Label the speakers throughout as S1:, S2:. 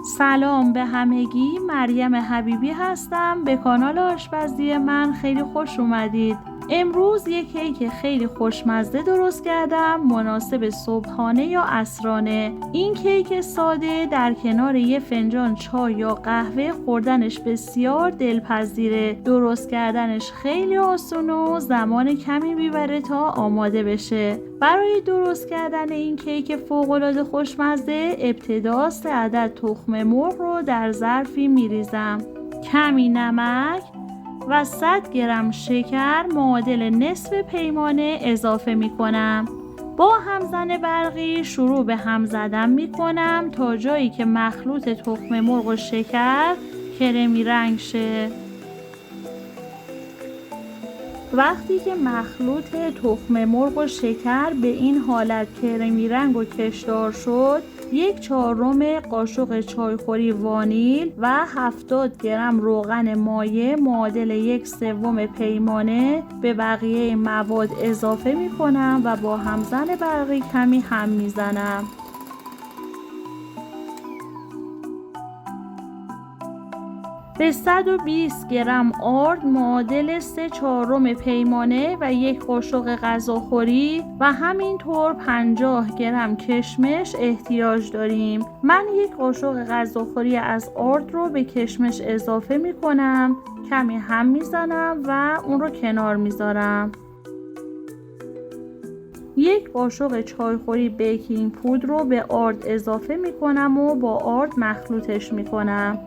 S1: سلام به همگی، مریم حبیبی هستم. به کانال آشپزی من خیلی خوش اومدید. امروز یک کیک خیلی خوشمزه درست کردم، مناسب صبحانه یا عصرانه. این کیک ساده در کنار یه فنجان چای یا قهوه خوردنش بسیار دلپذیره. درست کردنش خیلی آسون و زمان کمی میبره تا آماده بشه. برای درست کردن این کیک فوق‌العاده خوشمزه ابتدا 3 عدد تخم مرغ رو در ظرفی میریزم. کمی نمک و 100 گرم شکر معادل نصف پیمانه اضافه می کنم. با همزن برقی شروع به هم زدن می کنم تا جایی که مخلوط تخم مرغ و شکر کرمی رنگ شه. وقتی که مخلوط تخم مرغ و شکر به این حالت کرمی رنگ و کشدار شد، 1/4 قاشق چایخوری وانیل و 70 گرم روغن مایع معادل 1/3 پیمانه به بقیه مواد اضافه می کنم و با همزن برقی کمی هم می زنم. به 120 گرم آرد معادل 3/4 پیمانه و 1 قاشق غذاخوری و همینطور 50 گرم کشمش احتیاج داریم. من 1 قاشق غذاخوری از آرد رو به کشمش اضافه می کنم، کمی هم می زنم و اون رو کنار می زارم. 1 قاشق چایخوری بیکینگ پودر رو به آرد اضافه می کنم و با آرد مخلوطش می کنم.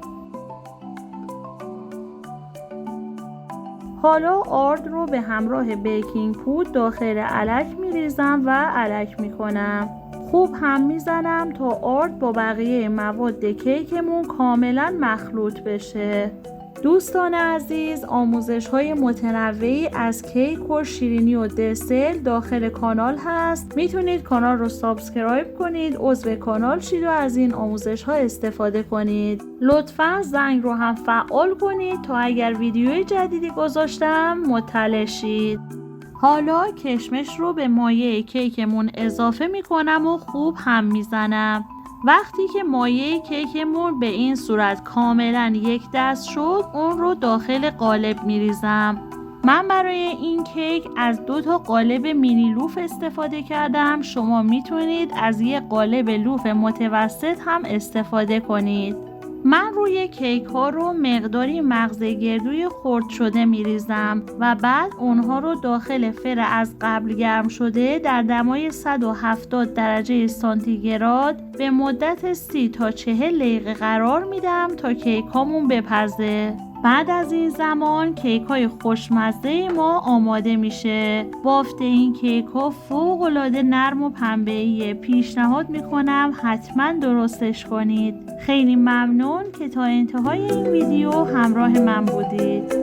S1: حالا آرد رو به همراه بیکینگ پودر داخل الک می ریزم و الک می کنم. خوب هم می زنم تا آرد با بقیه مواد کیکمون کاملا مخلوط بشه. دوستان عزیز، آموزش‌های متنوعی از کیک و شیرینی و دسر داخل کانال هست. میتونید کانال رو سابسکرایب کنید، عضو کانال شید و از این آموزش‌ها استفاده کنید. لطفاً زنگ رو هم فعال کنید تا اگر ویدیوی جدیدی گذاشتم مطلع شید. حالا کشمش رو به مایع کیکمون اضافه میکنم و خوب هم میزنم. وقتی که مایع کیکمون به این صورت کاملا یک دست شد، اون رو داخل قالب میریزم. من برای این کیک از 2 تا قالب مینی لوف استفاده کردم. شما میتونید از یک قالب لوف متوسط هم استفاده کنید. من روی کیک ها رو مقداری مغز گردوی خرد شده میریزم و بعد اونها رو داخل فر از قبل گرم شده در دمای 170 درجه سانتیگراد به مدت 30 تا 40 دقیقه قرار میدم تا کیک هامون بپزه. بعد از این زمان کیک های خوشمزه ما آماده میشه. بافت این کیک ها فوق العاده نرم و پنبه‌ایه. پیشنهاد میکنم حتما درستش کنید. خیلی ممنون که تا انتهای این ویدیو همراه من بودید.